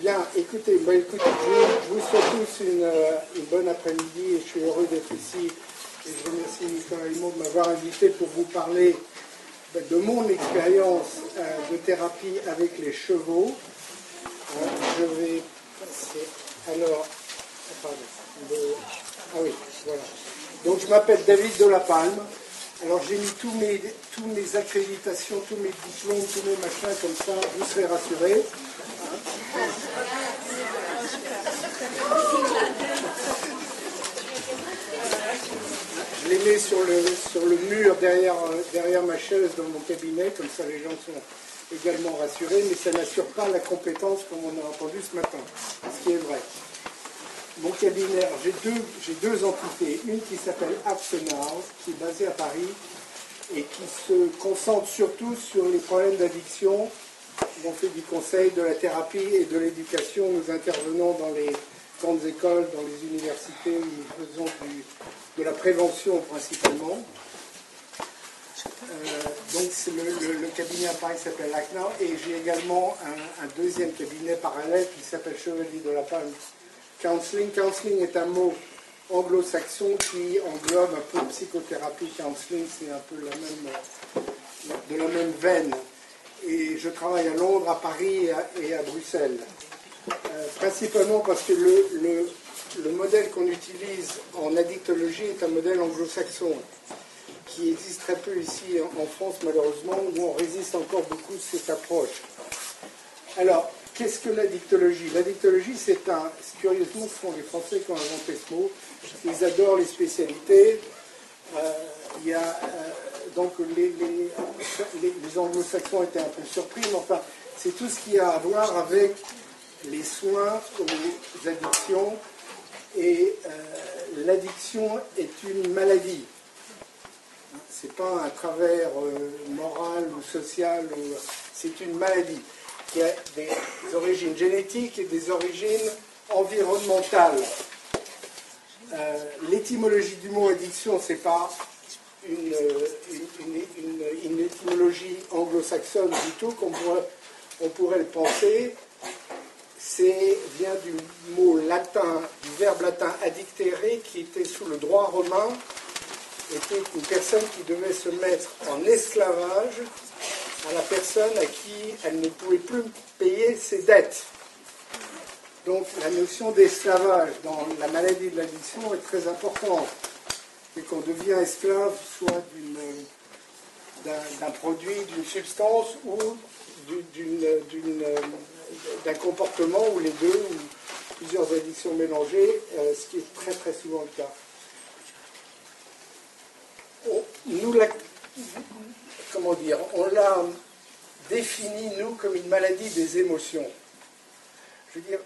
Bien, écoutez, je vous souhaite tous une bonne après-midi et je suis heureux d'être ici. Et je remercie Nicolas Limon de m'avoir invité pour vous parler de mon expérience de thérapie avec les chevaux. Je vais passer. Alors, pardon. Ah oui, voilà. Donc je m'appelle David Delapalme. Alors j'ai mis tous mes accréditations, tous mes diplômes, tous mes machins comme ça, vous serez rassurés. Je les mets sur le mur derrière ma chaise dans mon cabinet, comme ça les gens sont également rassurés, mais ça n'assure pas la compétence comme on a entendu ce matin, ce qui est vrai. Mon cabinet, j'ai deux entités, une qui s'appelle Axonal, qui est basée à Paris et qui se concentre surtout sur les problèmes d'addiction. On fait du conseil, de la thérapie et de l'éducation. Nous intervenons dans les grandes écoles, dans les universités, où nous faisons de la prévention principalement. Donc le cabinet à Paris s'appelle Axonal et j'ai également un deuxième cabinet parallèle qui s'appelle Chevalier Delapalme Counseling. Counseling est un mot anglo-saxon qui englobe un peu psychothérapie. Counseling, c'est un peu de la même veine. Et je travaille à Londres, à Paris et à Bruxelles. Principalement parce que le modèle qu'on utilise en addictologie est un modèle anglo-saxon qui existe très peu ici en France, malheureusement, où on résiste encore beaucoup à cette approche. Alors, qu'est-ce que l'addictologie? L'addictologie, curieusement, ce sont les Français qui ont inventé ce mot. Ils adorent les spécialités. Donc les anglo-saxons étaient un peu surpris, mais enfin, c'est tout ce qui a à voir avec les soins aux addictions. Et l'addiction est une maladie. Ce n'est pas un travers moral ou social, c'est une maladie qui a des origines génétiques et des origines environnementales. L'étymologie du mot addiction, ce n'est pas une étymologie anglo-saxonne du tout, comme on pourrait le penser. Vient du mot latin, du verbe latin addictere, qui était sous le droit romain, était une personne qui devait se mettre en esclavage à la personne à qui elle ne pouvait plus payer ses dettes. Donc la notion d'esclavage dans la maladie de l'addiction est très importante. Et qu'on devient esclave soit d'un produit, d'une substance ou d'un comportement, ou les deux, ou plusieurs addictions mélangées, ce qui est très très souvent le cas. On l'a défini, nous, comme une maladie des émotions. Je veux dire,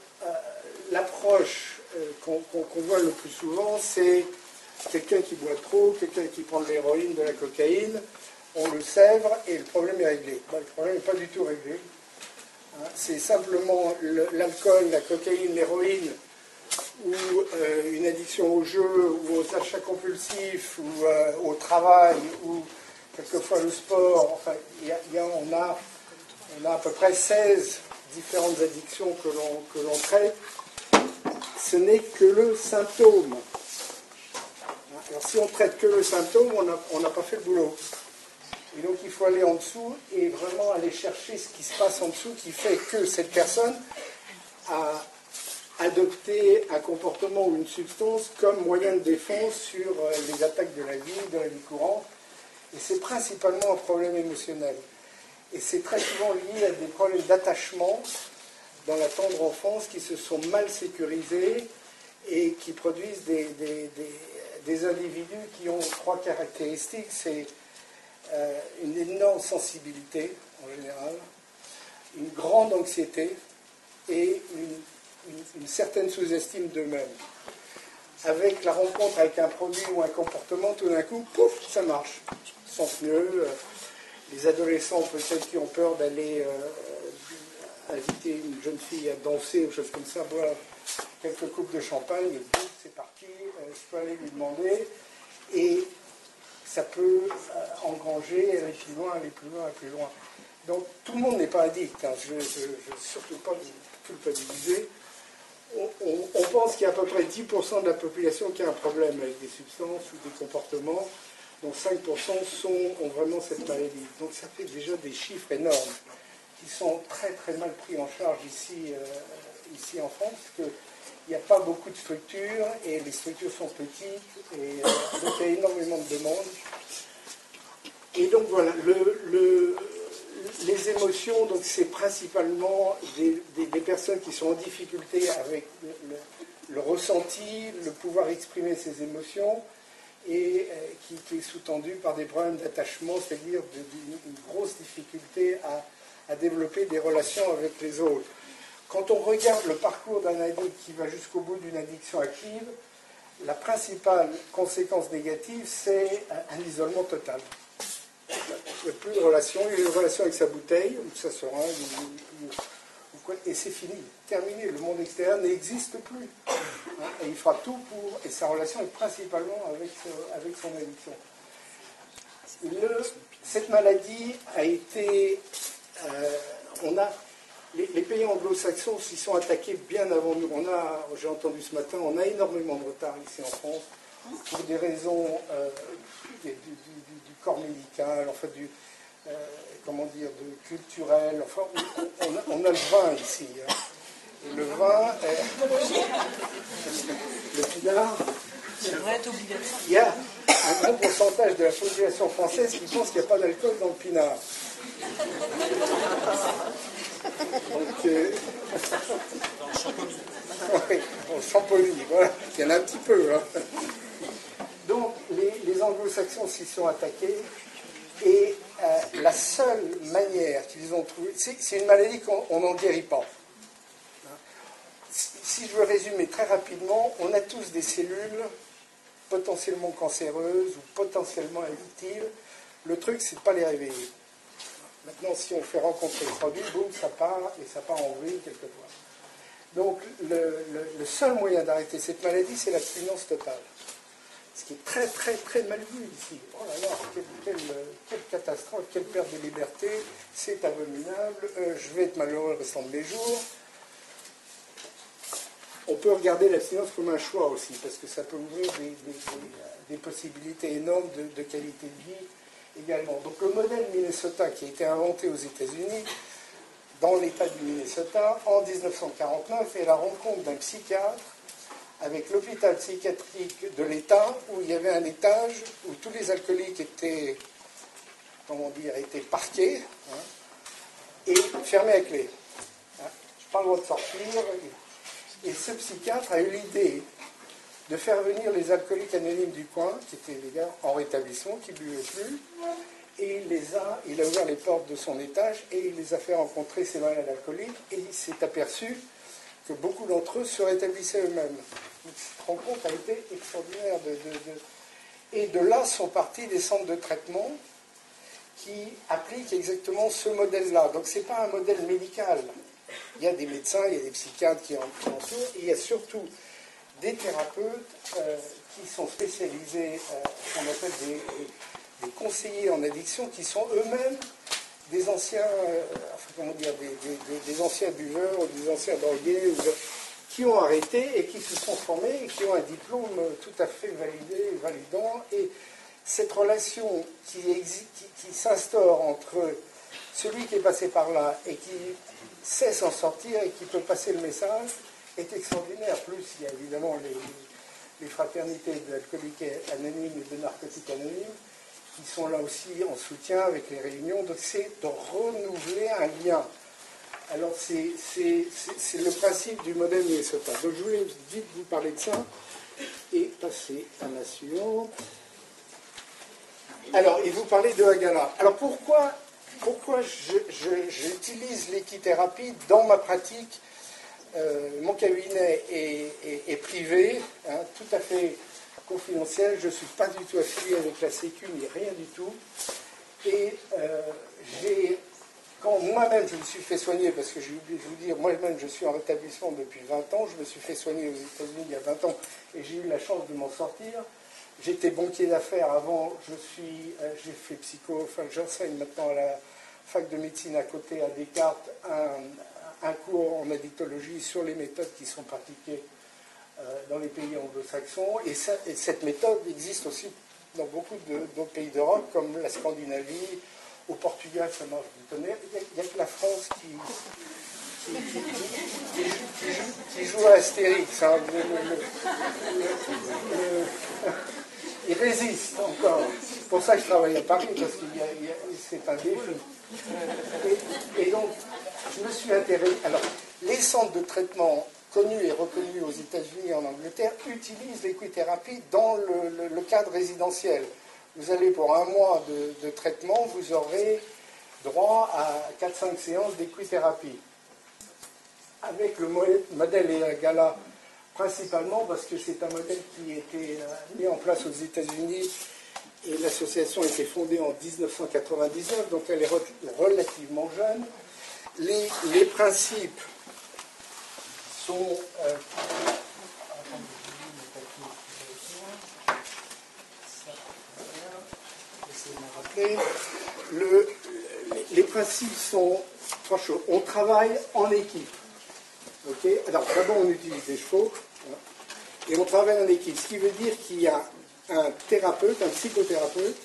l'approche qu'on voit le plus souvent, c'est quelqu'un qui boit trop, quelqu'un qui prend de l'héroïne, de la cocaïne, on le sèvre et le problème est réglé. Le problème n'est pas du tout réglé. C'est simplement l'alcool, la cocaïne, l'héroïne, ou une addiction au jeu, ou aux achats compulsifs, ou au travail, ou quelquefois le sport. Enfin, on a à peu près 16 différentes addictions que l'on traite. Ce n'est que le symptôme. Alors si on ne traite que le symptôme, on n'a pas fait le boulot. Et donc il faut aller en dessous et vraiment aller chercher ce qui se passe en dessous qui fait que cette personne a adopté un comportement ou une substance comme moyen de défense sur les attaques de la vie courante. Et c'est principalement un problème émotionnel. Et c'est très souvent lié à des problèmes d'attachement dans la tendre enfance qui se sont mal sécurisés et qui produisent des individus qui ont trois caractéristiques. C'est une énorme sensibilité en général, une grande anxiété et une certaine sous-estime d'eux-mêmes. Avec la rencontre avec un produit ou un comportement, tout d'un coup, pouf, ça marche. Ils se sentent mieux. Les adolescents, peut-être, qui ont peur d'aller inviter une jeune fille à danser ou choses comme ça, boire quelques coupes de champagne, et bouf, c'est parti, je peux aller lui demander. Et ça peut engranger, aller plus loin, aller plus loin, aller plus loin. Donc tout le monde n'est pas addict. Je ne veux surtout pas culpabiliser. On pense qu'il y a à peu près 10% de la population qui a un problème avec des substances ou des comportements, dont 5% ont vraiment cette maladie. Donc ça fait déjà des chiffres énormes qui sont très très mal pris en charge ici en France, parce qu'il n'y a pas beaucoup de structures et les structures sont petites, et donc il y a énormément de demandes. Et donc voilà, les émotions, donc c'est principalement des personnes qui sont en difficulté avec le ressenti, le pouvoir exprimer ses émotions, et qui est sous-tendu par des problèmes d'attachement, c'est-à-dire d'une grosse difficulté à développer des relations avec les autres. Quand on regarde le parcours d'un addict qui va jusqu'au bout d'une addiction active, la principale conséquence négative, c'est un isolement total. Il n'y a plus de relation, il y a une relation avec sa bouteille, ou sa seringue, et c'est fini, terminé. Le monde extérieur n'existe plus. Et il fera tout pour, et sa relation est principalement avec son addiction. Cette maladie a été, les pays anglo-saxons s'y sont attaqués bien avant nous. J'ai entendu ce matin, on a énormément de retard ici en France, pour des raisons du corps médical, enfin de culturel. Enfin, on a le vin ici. Hein. Et le vin, le pinard, ça devrait être obligatoire. Il y a un grand pourcentage de la population française qui pense qu'il n'y a pas d'alcool dans le pinard. Donc, dans le champomis. Oui, dans le champomis, voilà. Il y en a un petit peu. Hein. Donc, les anglo-saxons s'y sont attaqués, et la seule manière qu'ils ont trouvée, c'est une maladie qu'on n'en guérit pas. Si je veux résumer très rapidement, on a tous des cellules potentiellement cancéreuses ou potentiellement addictives. Le truc, c'est de ne pas les réveiller. Maintenant, si on fait rencontrer le produit, boum, ça part, et ça part en vrille quelquefois. Donc, le seul moyen d'arrêter cette maladie, c'est l'abstinence totale. Ce qui est très, très, très mal vu ici. Oh là là, quelle catastrophe, quelle perte de liberté, c'est abominable, je vais être malheureux le restant de mes jours. On peut regarder l'abstinence comme un choix aussi, parce que ça peut ouvrir des possibilités énormes de qualité de vie également. Donc le modèle Minnesota qui a été inventé aux États-Unis, dans l'État du Minnesota, en 1949, est la rencontre d'un psychiatre avec l'hôpital psychiatrique de l'État, où il y avait un étage où tous les alcooliques étaient, étaient parqués, hein, et fermés à clé. Hein. Je n'ai pas le droit de sortir. Et ce psychiatre a eu l'idée de faire venir les alcooliques anonymes du coin, qui étaient des gars en rétablissement, qui ne buvaient plus, et il a ouvert les portes de son étage et il les a fait rencontrer ces malades alcooliques, et il s'est aperçu que beaucoup d'entre eux se rétablissaient eux-mêmes. Donc, cette rencontre a été extraordinaire. Et de là sont partis des centres de traitement qui appliquent exactement ce modèle-là. Donc ce n'est pas un modèle médical. Il y a des médecins, il y a des psychiatres qui entourent, et il y a surtout des thérapeutes qui sont spécialisés, qu'on appelle des conseillers en addiction, qui sont eux-mêmes des anciens, des anciens buveurs, ou des anciens drogués, qui ont arrêté et qui se sont formés et qui ont un diplôme tout à fait validant. Et cette relation qui s'instaure entre celui qui est passé par là et qui sait s'en sortir et qui peut passer le message est extraordinaire. Plus, il y a évidemment les fraternités d'alcooliques anonymes et de narcotiques anonymes qui sont là aussi en soutien avec les réunions. Donc c'est de renouveler un lien. Alors c'est le principe du modèle Minnesota. Donc je voulais vite vous parler de ça et passer à la suivante. Alors, et vous parlez de Haganah. Alors pourquoi j'utilise l'équithérapie dans ma pratique? Mon cabinet est privé, hein, tout à fait confidentiel. Je ne suis pas du tout affilié avec la Sécu, ni rien du tout. Et quand moi-même je me suis fait soigner, parce que j'ai oublié de vous dire, moi-même je suis en rétablissement depuis 20 ans, je me suis fait soigner aux États-Unis il y a 20 ans et j'ai eu la chance de m'en sortir. J'étais banquier d'affaires avant, j'ai fait j'enseigne maintenant à la fac de médecine à côté à Descartes un cours en addictologie sur les méthodes qui sont pratiquées dans les pays anglo-saxons. Et cette méthode existe aussi dans beaucoup d'autres pays d'Europe, comme la Scandinavie. Au Portugal, ça marche du tonnerre. Il n'y a que la France qui joue à Astérix. Hein. Il résiste encore. C'est pour ça que je travaille à Paris, parce que c'est un défi. Et donc, je me suis intéressé. Alors, les centres de traitement connus et reconnus aux États-Unis et en Angleterre utilisent l'équithérapie dans le cadre résidentiel. Vous allez pour un mois de traitement, vous aurez droit à 4-5 séances d'équithérapie. Avec le modèle EAGALA, principalement parce que c'est un modèle qui a été mis en place aux États-Unis et l'association a été fondée en 1999, donc elle est relativement jeune. Les principes sont... les principes sont trois choses. On travaille en équipe. Okay. Alors, d'abord, on utilise des chevaux et on travaille en équipe. Ce qui veut dire qu'il y a un thérapeute, un psychothérapeute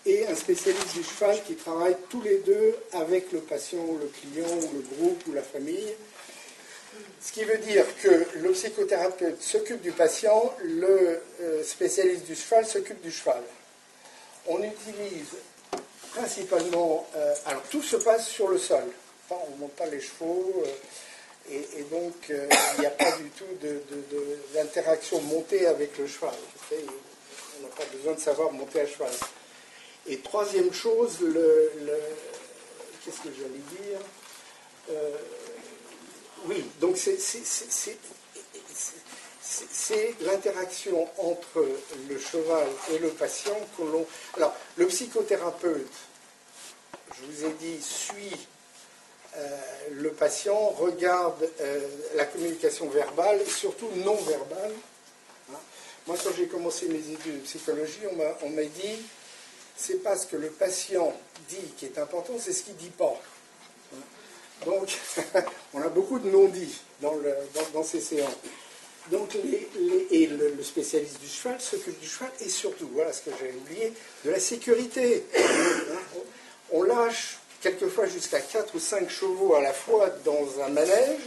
et un spécialiste du cheval qui travaillent tous les deux avec le patient, le client, le groupe ou la famille. Ce qui veut dire que le psychothérapeute s'occupe du patient, le spécialiste du cheval s'occupe du cheval. On utilise principalement... alors, tout se passe sur le sol. Enfin, on ne monte pas les chevaux... Et donc, il n'y a pas du tout d'interaction montée avec le cheval. Okay, on n'a pas besoin de savoir monter à cheval. Et troisième chose, qu'est-ce que j'allais dire oui, donc c'est l'interaction entre le cheval et le patient que l'on... Alors, le psychothérapeute, je vous ai dit, suit... le patient regarde la communication verbale et surtout non verbale. Hein. Moi, quand j'ai commencé mes études de psychologie, on m'a dit c'est pas ce que le patient dit qui est important, c'est ce qu'il ne dit pas. Hein. Donc, on a beaucoup de non-dits dans ces séances. Donc, le spécialiste du cheval s'occupe du cheval et surtout, voilà ce que j'ai oublié, de la sécurité. Hein. On lâche quelquefois jusqu'à 4 ou 5 chevaux à la fois dans un manège,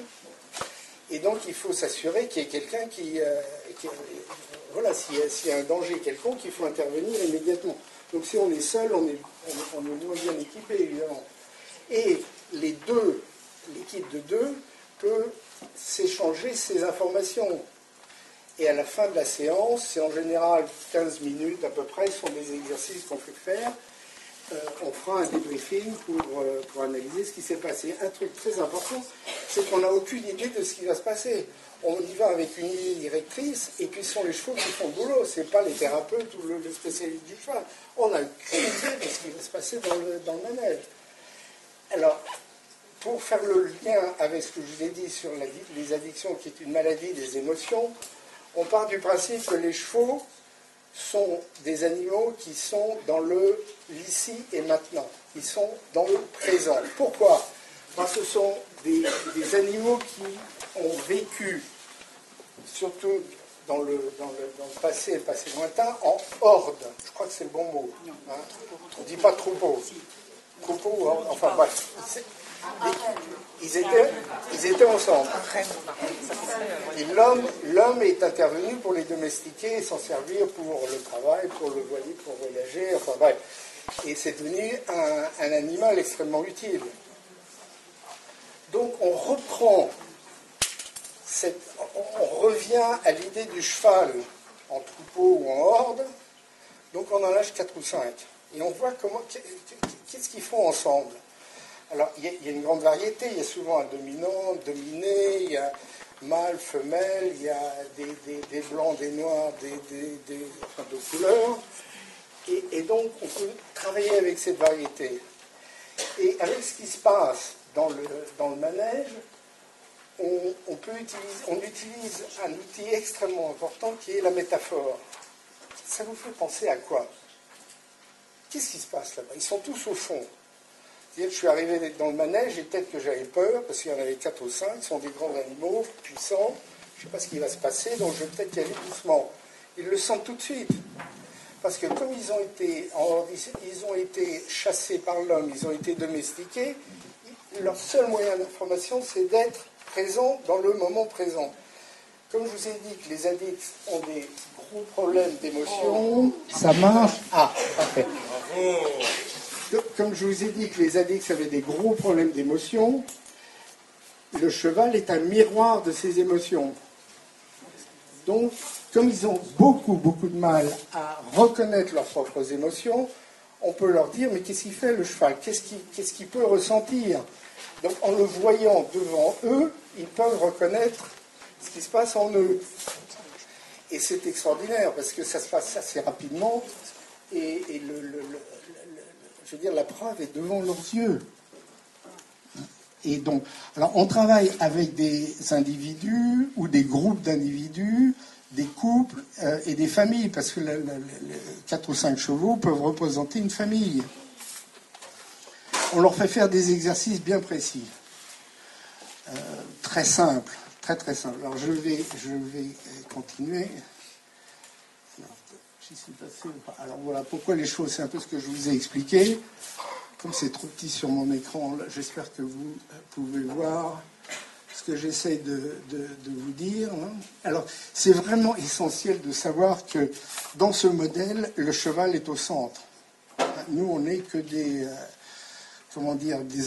et donc il faut s'assurer qu'il y ait quelqu'un voilà, s'il y a un danger quelconque, il faut intervenir immédiatement. Donc si on est seul, on est moins bien équipé, évidemment. Et l'équipe de deux peut s'échanger ces informations. Et à la fin de la séance, c'est en général 15 minutes à peu près, ce sont des exercices qu'on fait faire. On fera un débriefing pour analyser ce qui s'est passé. Un truc très important, c'est qu'on n'a aucune idée de ce qui va se passer. On y va avec une idée directrice, et puis ce sont les chevaux qui font le boulot, ce n'est pas les thérapeutes ou le spécialiste du cheval. On n'a aucune idée de ce qui va se passer dans le manège. Alors, pour faire le lien avec ce que je vous ai dit sur les addictions, qui est une maladie des émotions, on part du principe que les chevaux sont des animaux qui sont dans le l'ici et maintenant, qui sont dans le présent. Pourquoi ? Parce que ce sont des animaux qui ont vécu, surtout dans le passé lointain, en horde. Je crois que c'est le bon mot. Hein. On ne dit pas troupeau. Troupeau, enfin bref. Ils étaient ensemble. Et l'homme est intervenu pour les domestiquer et s'en servir pour le travail, pour voyager, enfin bref. Et c'est devenu un animal extrêmement utile. Donc on reprend, on revient à l'idée du cheval en troupeau ou en horde, donc on en lâche 4 ou 5. Et on voit qu'est-ce qu'ils font ensemble. Alors, il y a une grande variété, il y a souvent un dominant, dominé, il y a mâle, femelle, il y a des blancs, des noirs, de couleurs. Et donc, on peut travailler avec cette variété. Et avec ce qui se passe dans le manège, on utilise un outil extrêmement important qui est la métaphore. Ça vous fait penser à quoi ? Qu'est-ce qui se passe là-bas ? Ils sont tous au fond. C'est-à-dire que je suis arrivé dans le manège et peut-être que j'avais peur, parce qu'il y en avait 4 ou 5, ce sont des grands animaux, puissants, je ne sais pas ce qui va se passer, donc je vais peut-être y aller doucement. Ils le sentent tout de suite. Parce que comme ils ont été chassés par l'homme, ils ont été domestiqués, leur seul moyen d'information, c'est d'être présent dans le moment présent. Comme je vous ai dit que les addicts ont des gros problèmes d'émotion, ça marche. Ah, parfait. Comme je vous ai dit que les addicts avaient des gros problèmes d'émotion, le cheval est un miroir de ces émotions. Donc, comme ils ont beaucoup de mal à reconnaître leurs propres émotions, on peut leur dire, mais qu'est-ce qu'il fait le cheval? Qu'est-ce qu'il peut ressentir? Donc, en le voyant devant eux, ils peuvent reconnaître ce qui se passe en eux. Et c'est extraordinaire, parce que ça se passe assez rapidement, et je veux dire, la preuve est devant leurs yeux. Et donc, alors on travaille avec des individus ou des groupes d'individus, des couples et des familles, parce que 4 ou 5 chevaux peuvent représenter une famille. On leur fait faire des exercices bien précis, très simples, très simples. Alors je vais continuer. Alors voilà, pourquoi les choses, c'est un peu ce que je vous ai expliqué. Comme c'est trop petit sur mon écran, j'espère que vous pouvez voir ce que j'essaie de vous dire. Alors, c'est vraiment essentiel de savoir que dans ce modèle, le cheval est au centre. Nous, on n'est que des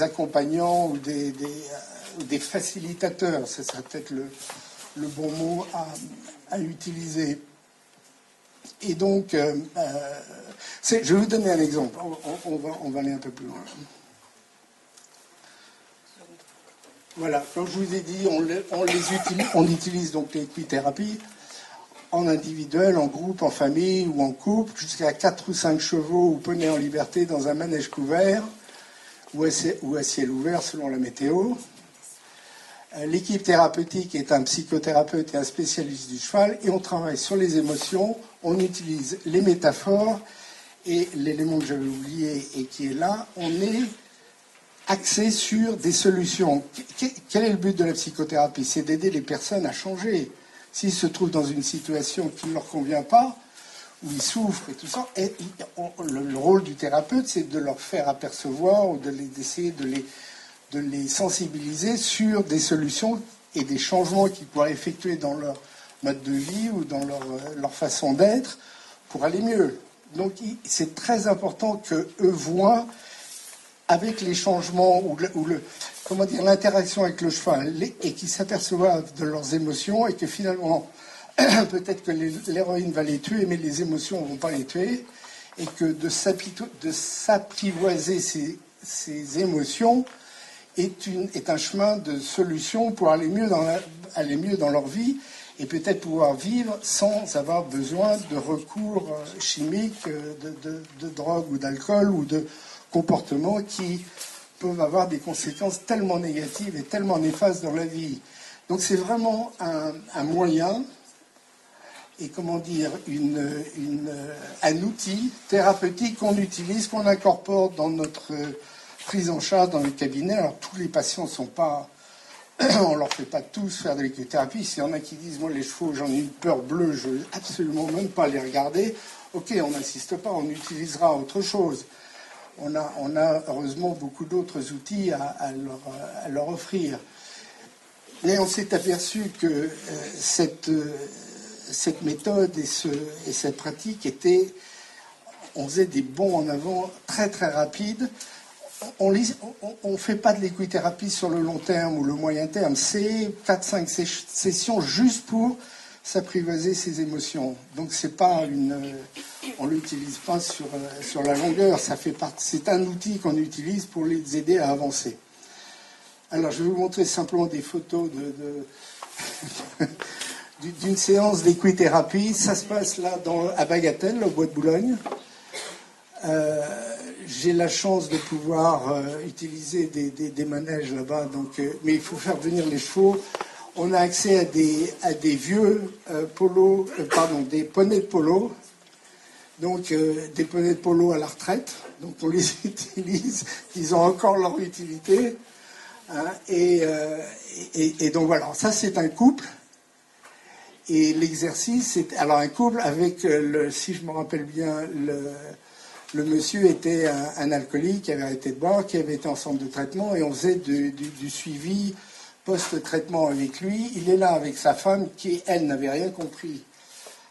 accompagnants ou des facilitateurs. Ce serait peut-être le bon mot à utiliser. Et donc, je vais vous donner un exemple. On va aller un peu plus loin. Voilà, comme je vous ai dit, on utilise donc l'équithérapie en individuel, en groupe, en famille ou en couple, jusqu'à 4 ou 5 chevaux ou poneys en liberté dans un manège couvert ou à ciel ouvert selon la météo. L'équipe thérapeutique est un psychothérapeute et un spécialiste du cheval, et on travaille sur les émotions, on utilise les métaphores, et l'élément que j'avais oublié et qui est là, on est axé sur des solutions. Quel est le but de la psychothérapie? C'est d'aider les personnes à changer. S'ils se trouvent dans une situation qui ne leur convient pas, où ils souffrent et tout ça, le rôle du thérapeute, c'est de leur faire apercevoir ou d'essayer de les sensibiliser sur des solutions et des changements qu'ils pourraient effectuer dans leur mode de vie ou dans leur façon d'être pour aller mieux. Donc c'est très important qu'eux voient avec les changements ou l'interaction avec le cheval et qu'ils s'aperçoivent de leurs émotions et que finalement peut-être que l'héroïne va les tuer mais les émotions ne vont pas les tuer et que de s'apprivoiser ces émotions est un chemin de solution pour aller mieux dans leur vie et peut-être pouvoir vivre sans avoir besoin de recours chimiques, de drogue ou d'alcool ou de comportements qui peuvent avoir des conséquences tellement négatives et tellement néfastes dans la vie. Donc c'est vraiment un moyen et un outil thérapeutique qu'on utilise, qu'on incorpore dans notre prise en charge dans le cabinet. Alors tous les patients ne sont pas, on leur fait pas tous faire de l'équithérapie. S'il y en a qui disent moi les chevaux j'en ai une peur bleue, je veux absolument même pas les regarder. Ok, on n'insiste pas, on utilisera autre chose. On a heureusement beaucoup d'autres outils à leur offrir. Mais on s'est aperçu que cette méthode et cette pratique on faisait des bonds en avant très très rapides. On ne fait pas de l'équithérapie sur le long terme ou le moyen terme. C'est 4-5 sessions juste pour s'apprivoiser ses émotions. Donc on l'utilise pas sur la longueur. C'est un outil qu'on utilise pour les aider à avancer. Alors je vais vous montrer simplement des photos d'une séance d'équithérapie. Ça se passe là à Bagatelle, au Bois de Boulogne. J'ai la chance de pouvoir utiliser des manèges là-bas, mais il faut faire venir les chevaux. On a accès à des vieux des poneys de polo Donc des poneys de polo à la retraite, donc on les utilise, ils ont encore leur utilité. Hein, et donc voilà, ça c'est un couple. Et l'exercice, c'est alors un couple avec, si je me rappelle bien, le monsieur était un alcoolique qui avait arrêté de boire, qui avait été en centre de traitement, et on faisait du suivi post-traitement avec lui. Il est là avec sa femme qui, elle, n'avait rien compris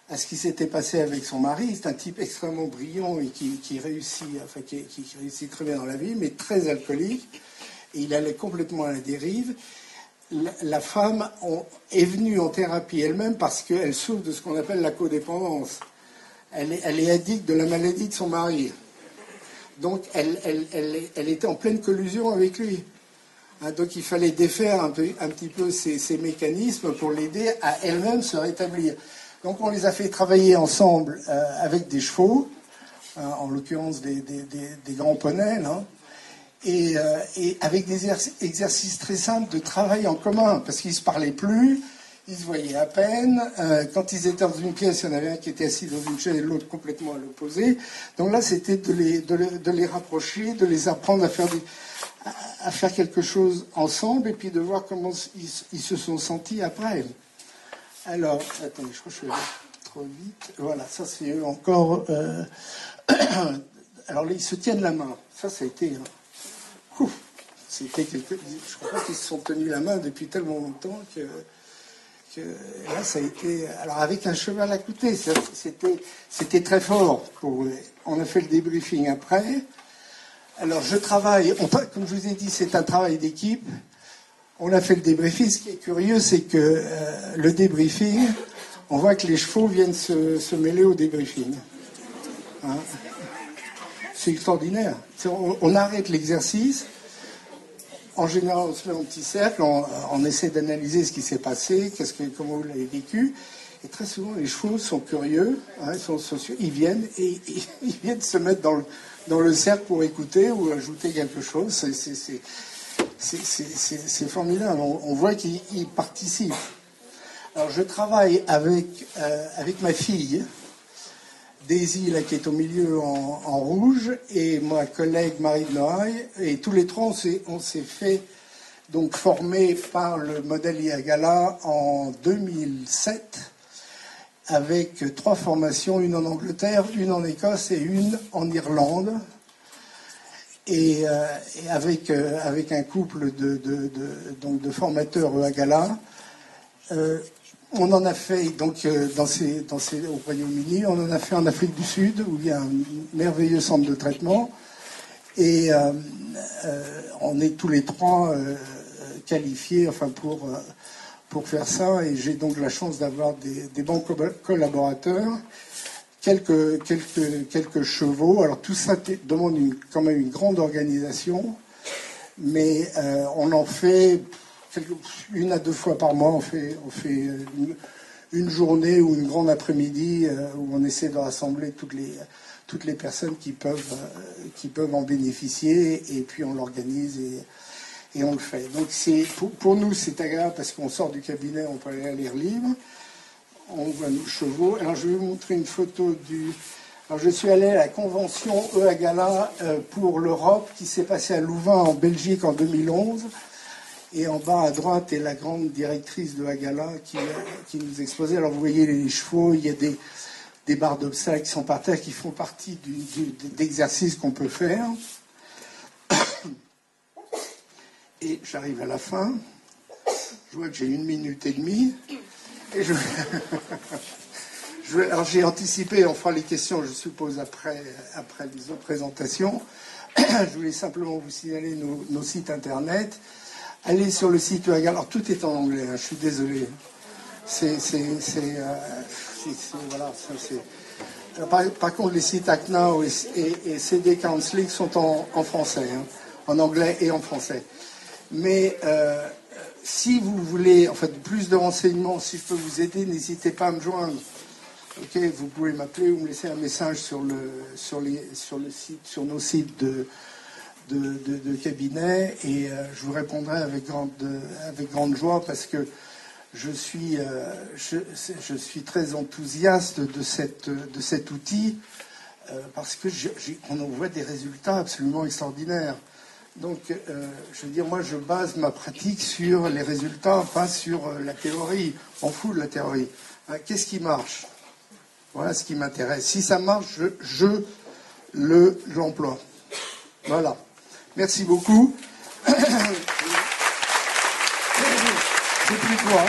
à ce qui s'était passé avec son mari. C'est un type extrêmement brillant et qui réussit très bien dans la vie, mais très alcoolique. Et il allait complètement à la dérive. La femme est venue en thérapie elle-même parce qu'elle souffre de ce qu'on appelle la codépendance. Elle est addicte de la maladie de son mari. Donc elle était en pleine collusion avec lui. Hein, donc il fallait défaire un petit peu ces mécanismes pour l'aider à elle-même se rétablir. Donc on les a fait travailler ensemble avec des chevaux, en l'occurrence des grands poneys, là. Et avec des exercices très simples de travail en commun, parce qu'ils ne se parlaient plus, ils se voyaient à peine. Quand ils étaient dans une pièce, il y en avait un qui était assis dans une chaise et l'autre complètement à l'opposé. Donc là, c'était de les rapprocher, de les apprendre à faire quelque chose ensemble, et puis de voir comment ils se sont sentis après. Alors, attendez, je crois que je suis allé trop vite. Voilà, ça c'est eux encore. Alors là, ils se tiennent la main. Ça a été... Je crois qu'ils se sont tenus la main depuis tellement longtemps que là, ça a été... Alors, avec un cheval à côté, c'était très fort pour eux. On a fait le débriefing après. Alors, je travaille... Comme je vous ai dit, c'est un travail d'équipe. On a fait le débriefing. Ce qui est curieux, c'est que le débriefing, on voit que les chevaux viennent se mêler au débriefing. Hein? C'est extraordinaire. On arrête l'exercice. En général, on se met en petit cercle, on essaie d'analyser ce qui s'est passé, comment vous l'avez vécu. Et très souvent, les chevaux sont curieux, hein, ils sont sociaux, ils viennent se mettre dans le cercle pour écouter ou ajouter quelque chose. C'est formidable. On voit qu'ils participent. Alors, je travaille avec ma fille, Daisy, là, qui est au milieu en rouge, et ma collègue Marie de Noailles, et tous les trois, on s'est fait donc former par le modèle IAGALA en 2007, avec 3 formations, une en Angleterre, une en Écosse et une en Irlande, et avec un couple de formateurs IAGALA. On en a fait donc au Royaume-Uni, on en a fait en Afrique du Sud, où il y a un merveilleux centre de traitement. Et on est tous les 3 qualifiés pour faire ça. Et j'ai donc la chance d'avoir des bons collaborateurs, quelques chevaux. Alors tout ça demande quand même une grande organisation, mais on en fait... 1 à 2 fois par mois, on fait une journée ou une grande après-midi où on essaie de rassembler toutes les personnes qui peuvent en bénéficier, et puis on l'organise et on le fait. Donc pour nous, c'est agréable parce qu'on sort du cabinet, on peut aller lire livre, on voit nos chevaux. Alors je vais vous montrer une photo Alors je suis allé à la convention EAGALA pour l'Europe qui s'est passée à Louvain en Belgique en 2011. Et en bas à droite est la grande directrice de Agala qui nous exposait. Alors vous voyez les chevaux, il y a des barres d'obstacles qui sont par terre, qui font partie d'exercices qu'on peut faire. Et j'arrive à la fin. Je vois que j'ai 1 minute et demie. Et alors j'ai anticipé, on fera les questions, je suppose, après les autres présentations. Je voulais simplement vous signaler nos sites internet. Allez sur le site EAGALA. Alors tout est en anglais, hein, je suis désolé. Voilà, par contre, les sites ACNAO et CD Counseling sont en français, hein, en anglais et en français. Mais si vous voulez plus de renseignements, si je peux vous aider, n'hésitez pas à me joindre. Ok, vous pouvez m'appeler ou me laisser un message sur nos sites de cabinet, et je vous répondrai avec grande joie, parce que je suis très enthousiaste de cet outil, parce que on voit des résultats absolument extraordinaires. Donc, je veux dire, moi, je base ma pratique sur les résultats, pas sur la théorie. On fout de la théorie. Qu'est-ce qui marche? Voilà ce qui m'intéresse. Si ça marche, l'emploie. Voilà. Merci beaucoup. C'est plus toi.